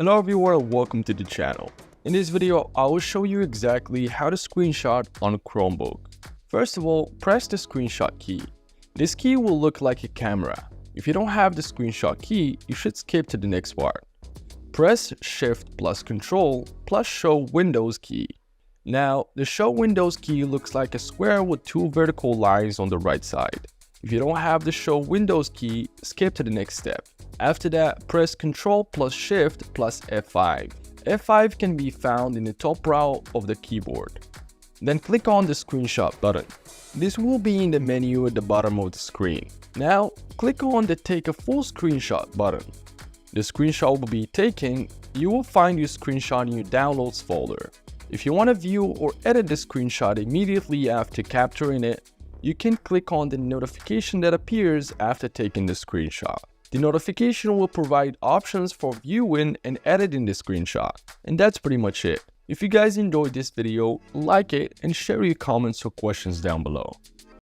Hello everyone, welcome to the channel. In this video, I will show you exactly how to screenshot on a Chromebook. First of all, press the screenshot key. This key will look like a camera. If you don't have the screenshot key, you should skip to the next part. Press Shift plus Control plus Show Windows key. Now, the Show Windows key looks like a square with two vertical lines on the right side. If you don't have the Show Windows key, skip to the next step. After that, press Ctrl plus Shift plus F5. F5 can be found in the top row of the keyboard. Then click on the screenshot button. This will be in the menu at the bottom of the screen. Now, click on the Take a Full Screenshot button. The screenshot will be taken. You will find your screenshot in your Downloads folder. If you want to view or edit the screenshot immediately after capturing it, you can click on the notification that appears after taking the screenshot. The notification will provide options for viewing and editing the screenshot. And that's pretty much it. If you guys enjoyed this video, like it and share your comments or questions down below.